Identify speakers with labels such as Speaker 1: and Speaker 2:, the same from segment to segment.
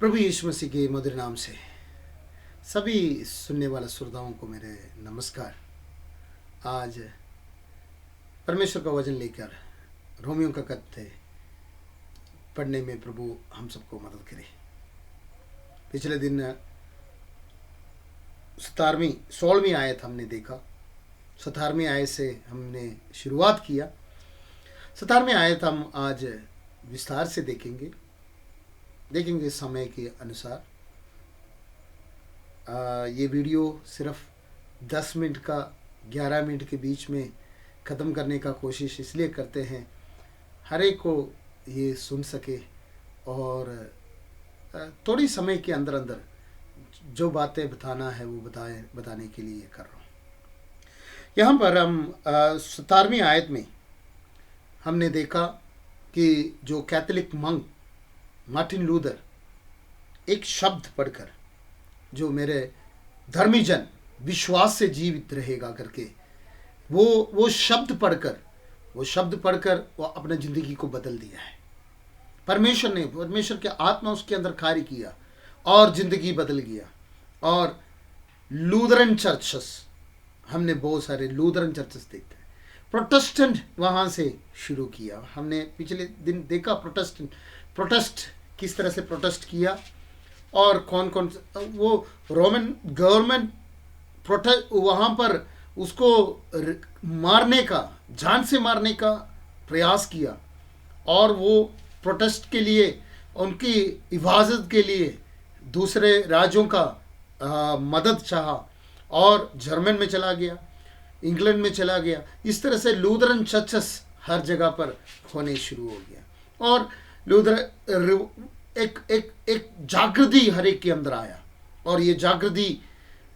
Speaker 1: प्रभु यीशु मसीह के मधुर नाम से सभी सुनने वाले श्रोताओं को मेरे नमस्कार। आज परमेश्वर का वचन लेकर रोमियो का पत्र पढ़ने में प्रभु हम सबको मदद करे। पिछले दिन 16वीं आयत हमने देखा। 17वीं आयत से हमने शुरुआत किया। 17वीं आयत हम आज विस्तार से देखेंगे समय के अनुसार। ये वीडियो सिर्फ 10 मिनट का 11 मिनट के बीच में ख़त्म करने का कोशिश इसलिए करते हैं हर एक को ये सुन सके और थोड़ी समय के अंदर अंदर जो बातें बताना है वो बताने के लिए कर रहा हूँ। यहाँ पर हम 17वीं आयत में हमने देखा कि जो कैथोलिक मंक मार्टिन लूथर एक शब्द पढ़कर, जो मेरे धर्मी जन विश्वास से जीवित रहेगा करके वो शब्द पढ़कर वो अपने ज़िंदगी को बदल दिया है। परमेश्वर के आत्मा उसके अंदर कार्य किया और ज़िंदगी बदल गया। और लूथरन चर्चेस, हमने बहुत सारे लूथरन चर्चेस देखते हैं। प्रोटेस्टेंट वहाँ से शुरू किया। हमने पिछले दिन देखा प्रोटेस्ट किस तरह से प्रोटेस्ट किया और कौन कौन वो रोमन गवर्नमेंट प्रोटेस्ट वहाँ पर उसको मारने का, जान से मारने का प्रयास किया और वो प्रोटेस्ट के लिए, उनकी हिफाजत के लिए दूसरे राज्यों का मदद चाहा और जर्मन में चला गया, इंग्लैंड में चला गया। इस तरह से लूथरन चर्चेस हर जगह पर होने शुरू हो गया और लूथर एक जागृति हर एक के अंदर आया और ये जागृति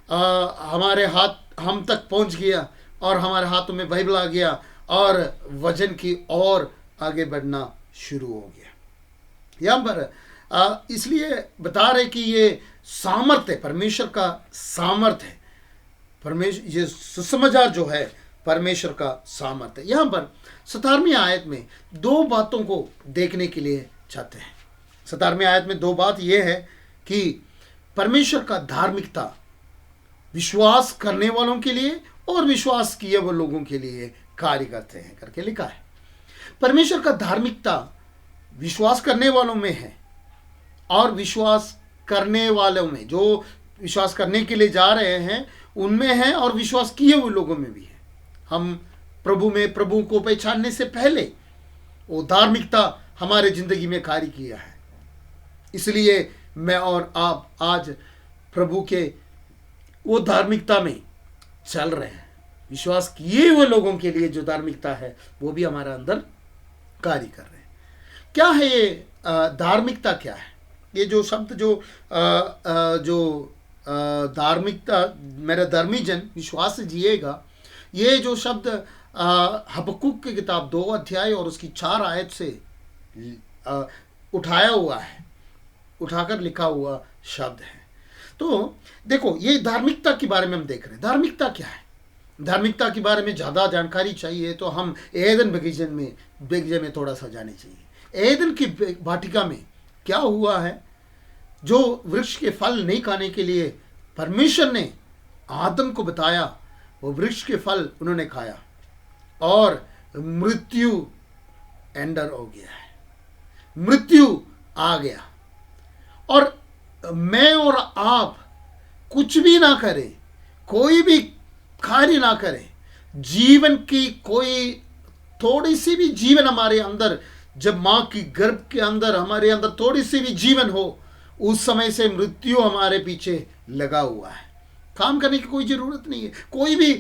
Speaker 1: हम तक पहुंच गया और हमारे हाथों में बाइबल आ गया और वचन की ओर आगे बढ़ना शुरू हो गया। यहाँ पर इसलिए बता रहे कि ये सामर्थ्य है, परमेश्वर का सामर्थ्य है। परमेश्वर, ये सुसमाचार जो है परमेश्वर का सामर्थ्य है। यहाँ पर 17वीं आयत में दो बातों को देखने के लिए चाहते हैं। 17वीं आयत में दो बात यह है कि परमेश्वर का धार्मिकता विश्वास करने वालों के लिए और विश्वास किए हुए लोगों के लिए कार्य करते हैं करके लिखा है। परमेश्वर का धार्मिकता विश्वास करने वालों में है और विश्वास करने वालों में, जो विश्वास करने के लिए जा रहे हैं उनमें है और विश्वास किए हुए लोगों में भी है। हम प्रभु को पहचानने से पहले वो धार्मिकता हमारे जिंदगी में कार्य किया है। इसलिए मैं और आप आज प्रभु के वो धार्मिकता में चल रहे हैं। विश्वास किए हुए लोगों के लिए जो धार्मिकता है वो भी हमारे अंदर कार्य कर रहे हैं। क्या है ये धार्मिकता? क्या है ये जो शब्द जो धार्मिकता, मेरा धर्मी जन विश्वास से जिएगा, ये जो शब्द हबक्कुक की किताब 2 अध्याय और उसकी 4 आयत से उठाकर लिखा हुआ शब्द है। तो देखो, ये धार्मिकता के बारे में हम देख रहे हैं। धार्मिकता क्या है? धार्मिकता के बारे में ज़्यादा जानकारी चाहिए तो हम एदन बगीचे में थोड़ा सा जाने चाहिए। एदन की वाटिका में क्या हुआ है? जो वृक्ष के फल नहीं खाने के लिए परमेश्वर ने आदम को बताया, वो वृक्ष के फल उन्होंने खाया और मृत्यु एंटर हो गया है, मृत्यु आ गया। और मैं और आप कुछ भी ना करें, कोई भी कार्य ना करें, जीवन की कोई थोड़ी सी भी जीवन हमारे अंदर, जब माँ की गर्भ के अंदर हमारे अंदर थोड़ी सी भी जीवन हो, उस समय से मृत्यु हमारे पीछे लगा हुआ है। काम करने की कोई ज़रूरत नहीं है। कोई भी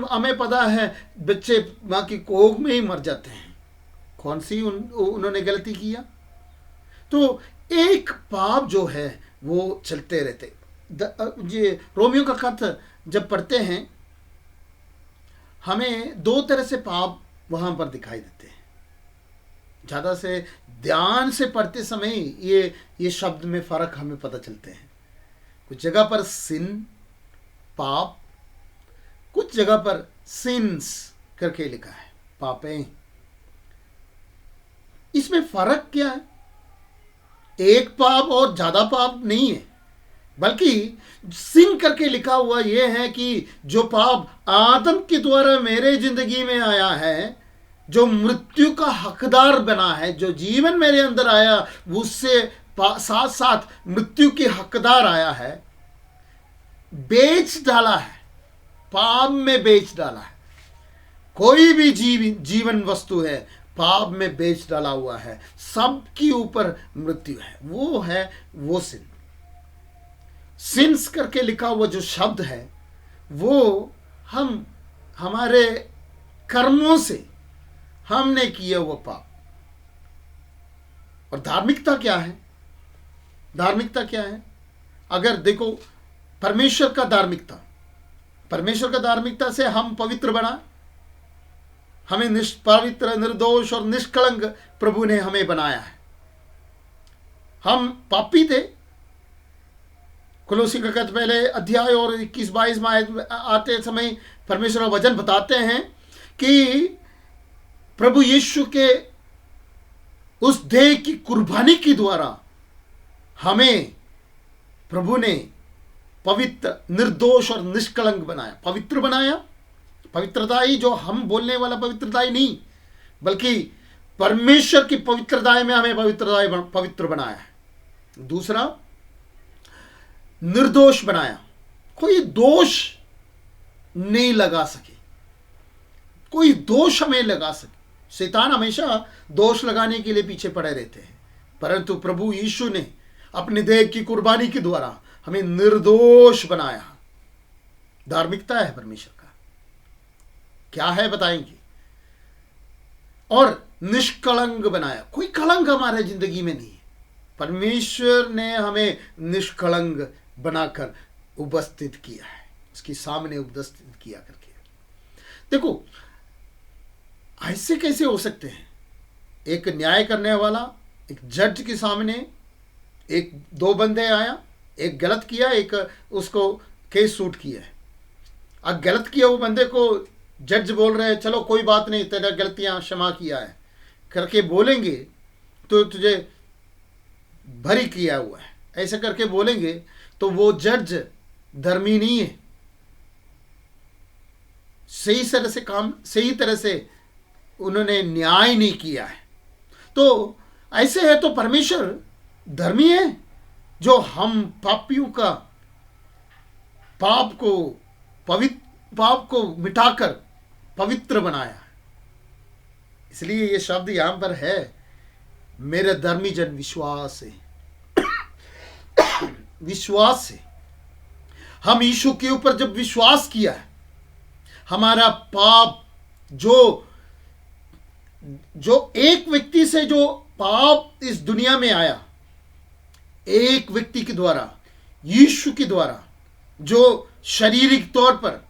Speaker 1: हमें पता है बच्चे माँ की कोख में ही मर जाते हैं। कौन सी उन्होंने गलती किया? तो एक पाप जो है वो चलते रहते। ये रोमियो का खत जब पढ़ते हैं हमें 2 तरह से पाप वहाँ पर दिखाई देते हैं। ज़्यादा से ध्यान से पढ़ते समय ये शब्द में फ़र्क हमें पता चलते हैं। कुछ जगह पर सिन, पाप, कुछ जगह पर सिंस करके लिखा है, पापें। इसमें फ़र्क क्या है? एक पाप और ज्यादा पाप नहीं है, बल्कि सिन करके लिखा हुआ यह है कि जो पाप आदम के द्वारा मेरे जिंदगी में आया है, जो मृत्यु का हकदार बना है, जो जीवन मेरे अंदर आया उससे साथ साथ मृत्यु के हकदार आया है, बेच डाला है, पाप में बेच डाला है। कोई भी जीवन वस्तु है पाप में बेच डाला हुआ है, सबके ऊपर मृत्यु है, वो है वो सिन। सिंस करके लिखा हुआ जो शब्द है वो हम हमारे कर्मों से हमने किया हुआ पाप। और धार्मिकता क्या है? धार्मिकता क्या है? अगर देखो परमेश्वर का धार्मिकता से हम पवित्र बना, हमें पवित्र, निर्दोष और निष्कलंक प्रभु ने हमें बनाया है। हम पापी थे। कुलोसी का पहले अध्याय और 21-22 में आते समय परमेश्वर का वचन बताते हैं कि प्रभु यीशु के उस देह की कुर्बानी के द्वारा हमें प्रभु ने पवित्र, निर्दोष और निष्कलंक बनाया, पवित्र बनाया। पवित्रता ही जो हम बोलने वाला पवित्रता ही नहीं, बल्कि परमेश्वर की पवित्रता में हमें पवित्र बनाया है। दूसरा, निर्दोष बनाया, कोई दोष नहीं लगा सके, कोई दोष हमें लगा सके। शैतान हमेशा दोष लगाने के लिए पीछे पड़े रहते हैं, परंतु प्रभु यीशु ने अपने देह की कुर्बानी के द्वारा हमें निर्दोष बनाया। धार्मिकता है परमेश्वर का, क्या है बताएंगे। और निष्कलंक बनाया, कोई कलंक हमारे जिंदगी में नहीं है। परमेश्वर ने हमें निष्कलंक बनाकर उपस्थित किया है, उसके सामने उपस्थित किया करके। देखो ऐसे कैसे हो सकते हैं? एक न्याय करने वाला एक जज के सामने एक दो बंदे आया, एक गलत किया, एक उसको केस सूट किया है। अब गलत किया वो बंदे को जज बोल रहे हैं चलो कोई बात नहीं, तेरा गलतियां क्षमा किया है करके बोलेंगे तो तुझे भरी किया हुआ है, ऐसे करके बोलेंगे तो वो जज धर्मी नहीं है। सही तरह से उन्होंने न्याय नहीं किया है। तो ऐसे है तो परमेश्वर धर्मी है जो हम पापियों का पाप को मिटाकर पवित्र बनाया है। इसलिए ये शब्द यहां पर है, मेरे धर्मी जन विश्वास से विश्वास से हम यीशु के ऊपर जब विश्वास किया है, हमारा पाप जो एक व्यक्ति से जो पाप इस दुनिया में आया, एक व्यक्ति के द्वारा, यीशु के द्वारा, जो शारीरिक तौर पर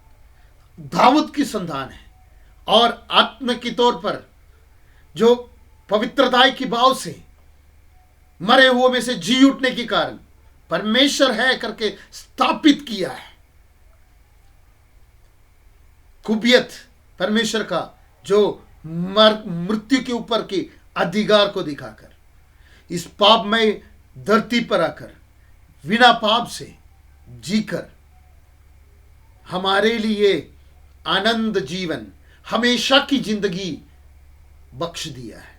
Speaker 1: दाऊद की संतान है और आत्मा के तौर पर जो पवित्रता की भाव से मरे हुए में से जी उठने के कारण परमेश्वर है करके स्थापित किया है। कुबियत परमेश्वर का जो मृत्यु के ऊपर के अधिकार को दिखाकर इस पापमय धरती पर आकर बिना पाप से जीकर हमारे लिए आनंद जीवन, हमेशा की जिंदगी बख्श दिया है।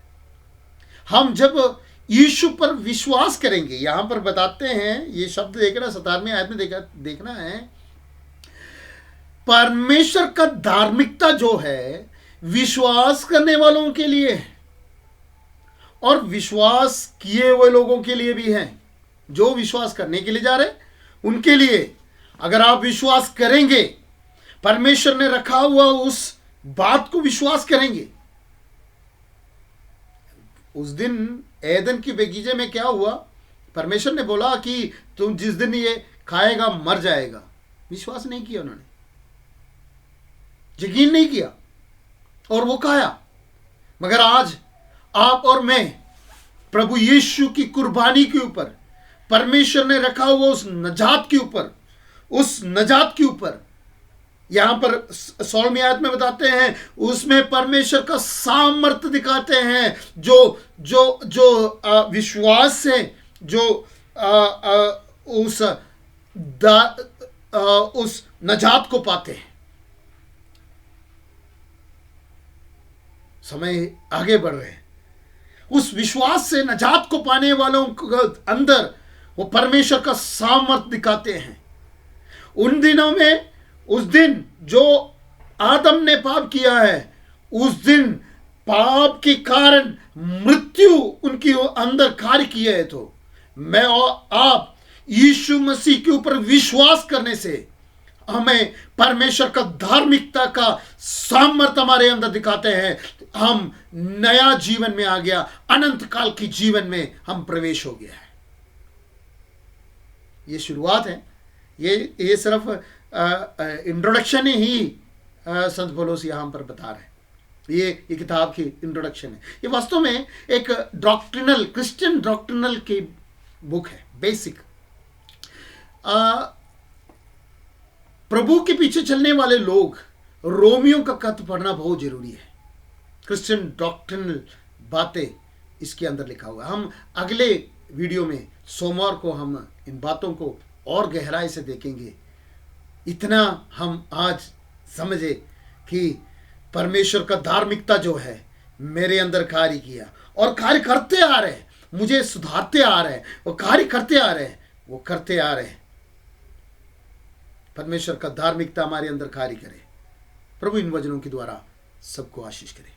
Speaker 1: हम जब यीशु पर विश्वास करेंगे, यहां पर बताते हैं, ये शब्द देखना 17वें आयत में देखना है, परमेश्वर का धार्मिकता जो है विश्वास करने वालों के लिए है और विश्वास किए हुए लोगों के लिए भी है। जो विश्वास करने के लिए जा रहे उनके लिए, अगर आप विश्वास करेंगे, परमेश्वर ने रखा हुआ उस बात को विश्वास करेंगे। उस दिन एदन की बगीचे में क्या हुआ? परमेश्वर ने बोला कि तुम जिस दिन ये खाएगा मर जाएगा। विश्वास नहीं किया उन्होंने, यकीन नहीं किया और वो खाया। मगर आज आप और मैं प्रभु यीशु की कुर्बानी के ऊपर, परमेश्वर ने रखा हुआ उस नजात के ऊपर यहां पर 16वीं आयत में बताते हैं, उसमें परमेश्वर का सामर्थ्य दिखाते हैं। जो विश्वास से जो उस नजात को पाते हैं। समय आगे बढ़ रहे हैं, उस विश्वास से नजात को पाने वालों के अंदर वो परमेश्वर का सामर्थ्य दिखाते हैं। उन दिनों में, उस दिन जो आदम ने पाप किया है, उस दिन पाप के कारण मृत्यु उनकी अंदर कार्य किया है। तो मैं और आप यीशु मसीह के ऊपर विश्वास करने से हमें परमेश्वर का धार्मिकता का सामर्थ्य हमारे अंदर दिखाते हैं। हम नया जीवन में आ गया, अनंत काल की जीवन में हम प्रवेश हो गया है। ये शुरुआत है, ये सिर्फ इंट्रोडक्शन ही संत पौलुस यहां पर बता रहे हैं। ये किताब की इंट्रोडक्शन है। ये वास्तव में एक डॉक्ट्रिनल, क्रिश्चियन डॉक्ट्रिनल की बुक है, बेसिक। प्रभु के पीछे चलने वाले लोग रोमियो का खत पढ़ना बहुत जरूरी है। क्रिश्चियन डॉक्ट्रिनल बातें इसके अंदर लिखा हुआ है। हम अगले वीडियो में सोमवार को हम इन बातों को और गहराई से देखेंगे। इतना हम आज समझे कि परमेश्वर का धार्मिकता जो है मेरे अंदर कार्य किया और कार्य करते आ रहे हैं, मुझे सुधारते आ रहे हैं, वो कार्य करते आ रहे हैं, वो करते आ रहे हैं। परमेश्वर का धार्मिकता हमारे अंदर कार्य करे। प्रभु इन वचनों के द्वारा सबको आशीष करे।